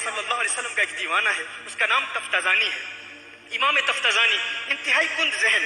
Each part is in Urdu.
صلی اللہ علیہ وسلم کا ایک دیوانہ ہے، اس کا نام تفتازانی ہے۔ امام تفتازانی انتہائی کند ذہن،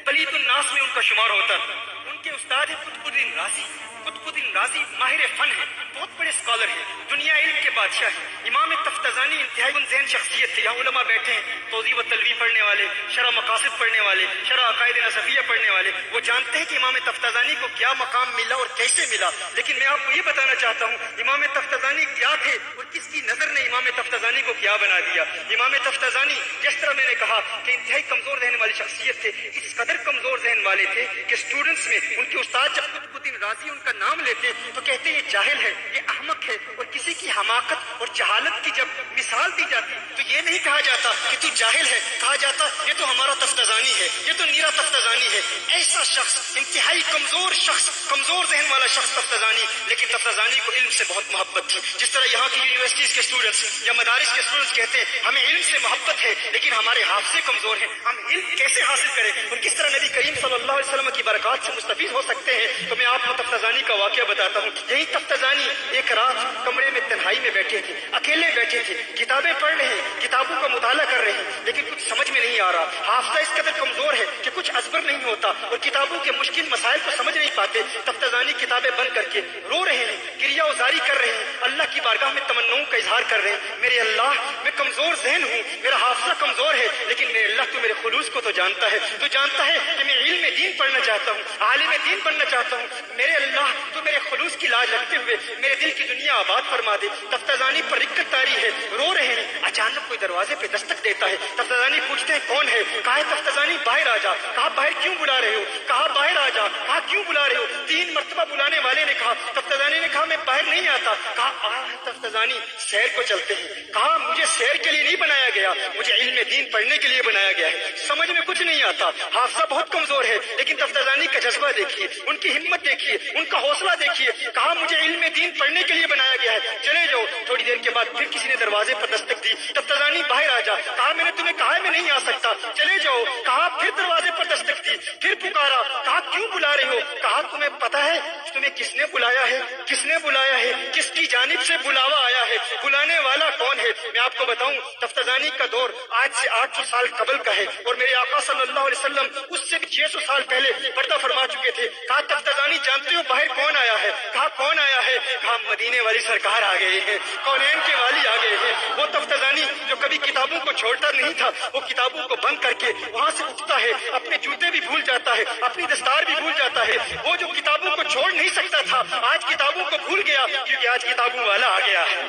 پلید الناس میں ان کا شمار ہوتا ہے۔ ان کے استاد ہیں قطب الدین رازی۔ قطب الدین رازی ماہر فن ہیں، بہت بڑے اسکالر ہیں، دنیا علم کے بادشاہ ہیں۔ امام تفتازانی انتہائی کند ذہن شخصیت تھے۔ یہاں علماء بیٹھے ہیں، توضیح و تلویح پڑھنے والے، شرح مقاصد پڑھنے والے، شرح عقائد نصفیہ پڑھنے والے، وہ جانتے ہیں کہ امام تفتازانی کو کیا مقام ملا اور کیسے ملا۔ لیکن میں آپ کو یہ بتانا چاہتا ہوں امام تفتازانی کیا تھے اور کس کی نظر نے امام تفتازانی کو کیا بنا دیا۔ امام تفتازانی جس طرح میں نے کہا کہ انتہائی کمزور ذہن والی شخصیت تھے، اس قدر کمزور ذہن والے تھے کہ اسٹوڈنٹس میں ان کے استاد جب قطب الدین رازی ان کا نام لیتے تو کہتے یہ جاہل ہے، یہ احمق ہے، اور کسی کی حماقت اور جہالت کی جب مثال دی جاتی تو یہ نہیں کہا جاتا کہ تو جاہل ہے، کہا جاتا یہ تو ہمارا تفتازانی ہے، یہ تو نیرا تفتازانی ہے۔ ایسا شخص، انتہائی کمزور شخص، کمزور ذہن والا شخص تفتازانی، لیکن تفتازانی کو علم سے بہت محبت تھی۔ جس طرح یہاں کی یونیورسٹیز کے اسٹوڈنٹس یا مدارس کے اسٹوڈنٹس کہتے ہیں ہمیں علم سے محبت ہے لیکن ہمارے حافظے کمزور ہیں، ہم علم کیسے حاصل کریں اور کس طرح نبی کریم صلی اللہ علیہ وسلم کی برکات سے مستفید ہو سکتے ہیں۔ تو میں آپ کو تفتازانی کا واقعہ بتاتا ہوں۔ یہی تفتازانی ایک رات کمرے میں تنہائی میں بیٹھے تھے، اکیلے بیٹھے تھے، کتابیں پڑھ رہے ہیں، کتابوں کا مطالعہ کر رہے ہیں، لیکن کچھ سمجھ میں نہیں آ رہا۔ حافظہ اس قدر کمزور ہے کہ کچھ ازبر نہیں ہوتا اور کتابوں کے مشکل مسائل کو سمجھ نہیں پاتے۔ تفتازانی کتابیں بند کر کے رو رہے ہیں، کریا ازاری کر رہے ہیں، اللہ کی بارگاہ میں تمناؤں کا اظہار کر رہے ہیں۔ میرے اللہ، میں کمزور ذہن ہوں، میرا حافظہ کمزور ہے، لیکن میرے اللہ تو میرے خلوص کو تو جانتا ہے، تو جانتا ہے کہ میں علم دین پڑھنا چاہتا ہوں، عالم دین بننا چاہتا ہوں۔ میرے اللہ تو میرے خلوص کی لاج رکھتے ہوئے میرے دل کی دنیا آباد فرما دے۔ تفتازانی پر رکت تاری ہے، رو رہے ہیں، اچانک کوئی دروازے پہ دستک دیتا ہے۔ تفتازانی پوچھتے ہیں کون ہے؟ کہا ہے تفتازانی باہر آ جا۔ کہا باہر کیوں بلا رہے ہو؟ کہا باہر آ جا۔ کہا کیوں بلا رہے ہو؟ 3 مرتبہ بلانے والے نے کہا۔ تفتازانی نے کہا میں باہر نہیں آتا۔ کہا تفتازانی سیر کو چلتے ہیں۔ کہا مجھے سیر کے لیے نہیں بنایا گیا، مجھے علم دین پڑھنے کے لیے بنایا گیا ہے۔ سمجھ میں کچھ نہیں آتا، حافظہ بہت کمزور ہے، لیکن تفتازانی کا جذبہ دیکھیے، ان کی ہمت دیکھیے، ان کا حوصلہ دیکھیے۔ کہا مجھے علم دین پڑھنے کے لیے بنایا گیا ہے، چلے جاؤ۔ تھوڑی دیر کے بعد پھر کسی نے دروازے پر دستک دی۔ تفتازانی باہر آ جا۔ کہا میں نے تمہیں کہا ہے میں نہیں آ سکتا، چلے جاؤ۔ کہا پھر دروازے پر دستک دی، پھر پکارا۔ کہا کیوں بلا رہے ہو؟ کہا تمہیں پتا ہے تمہیں کس نے بلایا ہے؟ کس نے بلایا ہے؟ کس کی جانب سے بلاوا آیا ہے؟ بلانے والا کون ہے؟ میں آپ کو بتاؤں تفتازانی کا دور آج سے 800 سال قبل کا ہے اور میرے آقا صلی اللہ علیہ وسلم اس سے بھی 600 سال پہلے پردہ فرما چکے تھے۔ کہا تفتازانی جانتے ہو باہر کون آیا ہے؟ کہا کون آیا ہے؟ کہا مدینے والی سرکار آ گئے ہیں، کونین کے والی آ گئے ہیں۔ وہ تفتازانی جو کبھی کتابوں کو چھوڑتا نہیں تھا، وہ کتابوں کو بند کر کے وہاں سے اٹھتا ہے، اپنے جوتے بھی بھول جاتا ہے، اپنی دستار بھی بھول جاتا ہے۔ وہ جو کتابوں کو چھوڑ نہیں سکتا تھا آج کتابوں کو بھول گیا، کیونکہ آج کتابوں والا آ گیا ہے۔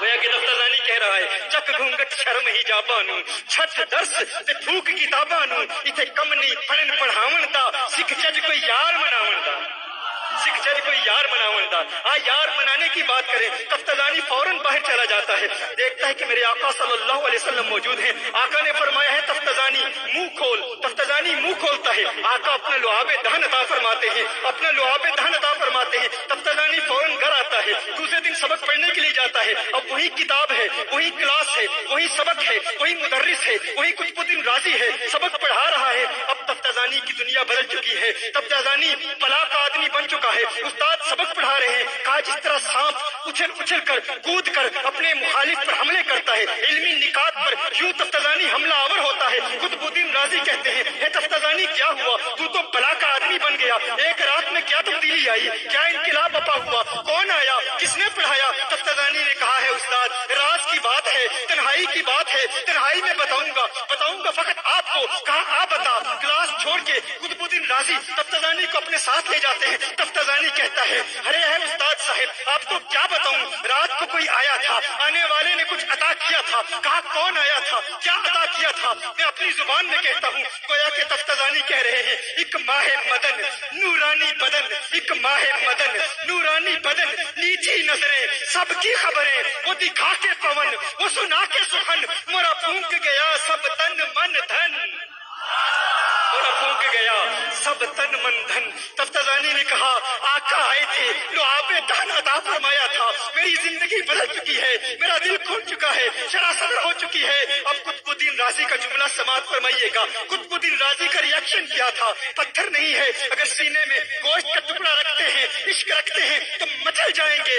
گویا کہ تفتازانی کہہ رہا ہے چک گھونگٹ شرم ہی جابانو چھت درس تے تھوک کتابانو ایتھے کم نہیں پڑھن پڑھاون دا سکھ جج کوئی یار مناون دا، سکھ جج کوئی یار مناون دا۔ یار منانے کی بات کریں، تفتازانی فوراً باہر چلا جاتا ہے، دیکھتا ہے کہ میرے آقا صلی اللہ علیہ وسلم موجود ہیں۔ آقا نے فرمایا ہے تفتازانی منہ کھول۔ تفتازانی منہ کھولتا ہے، آقا اپنا لعاب دہن عطا فرماتے ہیں، اپنا لعاب دہن عطا فرماتے ہیں۔ تفتازانی فوراً گھر آتا ہے، دوسرے دن سبق پڑھنے کے لیے جاتا ہے۔ اب وہی کتاب ہے، وہی کلاس ہے، وہی سبق ہے، وہی مدرس ہے، وہی قطب الدین رازی ہے، سبق پڑھا رہا ہے۔ اب تفتازانی کی دنیا بدل چکی ہے، تفتازانی پلا کا آدمی بن چکا ہے۔ استاد سبق پڑھا رہے ہیں، کہا جس طرح سانپ اچھل اچھل کر کود کر اپنے مخالف پر حملے کرتا ہے، علمی نکات پر یوں تفتازانی حملہ آور ہوتا ہے۔ قطب الدین رازی کہتے ہیں اے تفتازانی کیا ہوا؟ تو بلا کا آدمی بن گیا، ایک رات میں کیا تبدیلی آئی؟ کیا انقلاب بپا ہوا؟ کون آیا؟ کس نے پڑھایا؟ تفتازانی نے کہا ہے استاد راز کی بات ہے، تنہائی کی بات ہے، تنہائی میں بتاؤں گا فقط آپ کو۔ کہا آپ بتا۔ کلاس چھوڑ کے قطب الدین رازی تفتازانی کو اپنے ساتھ لے جاتے ہیں۔ تفتازانی کہتا ہے ارے ہے استاد صاحب آپ کو کیا بتاؤں، رات کو کوئی آیا تھا، آنے والے نے کچھ عطا کیا تھا۔ کہا کون آیا تھا، کیا عطا کیا تھا؟ میں اپنی زبان میں کہتا ہوں، گویا کہ تفتازانی کہہ رہے ہیں ایک ماہ مدن نورانی بدن، ایک ماہ مدن نورانی بدن، نیچی نظریں سب کی خبریں، وہ دکھا کے پون وہ سنا کے سخن، مورا پھونک گیا سب تن من دھن، مورا پھونک گیا سب تن من دھن۔ تفتازانی نے کہا آقا آئے تھے، لعاب دہن عطا فرمایا تھا، میری زندگی بدل چکی ہے، میرا دل کھل چکا ہے، شرح صدر ہو چکی ہے۔ اب قطب الدین رازی کا جملہ سماعت فرمائیے گا۔ قطب الدین رازی کا ریاکشن کیا تھا؟ پتھر نہیں ہے، اگر سینے میں گوشت کا ٹکڑا رکھتے ہیں، عشق رکھتے ہیں تو مچل جائیں گے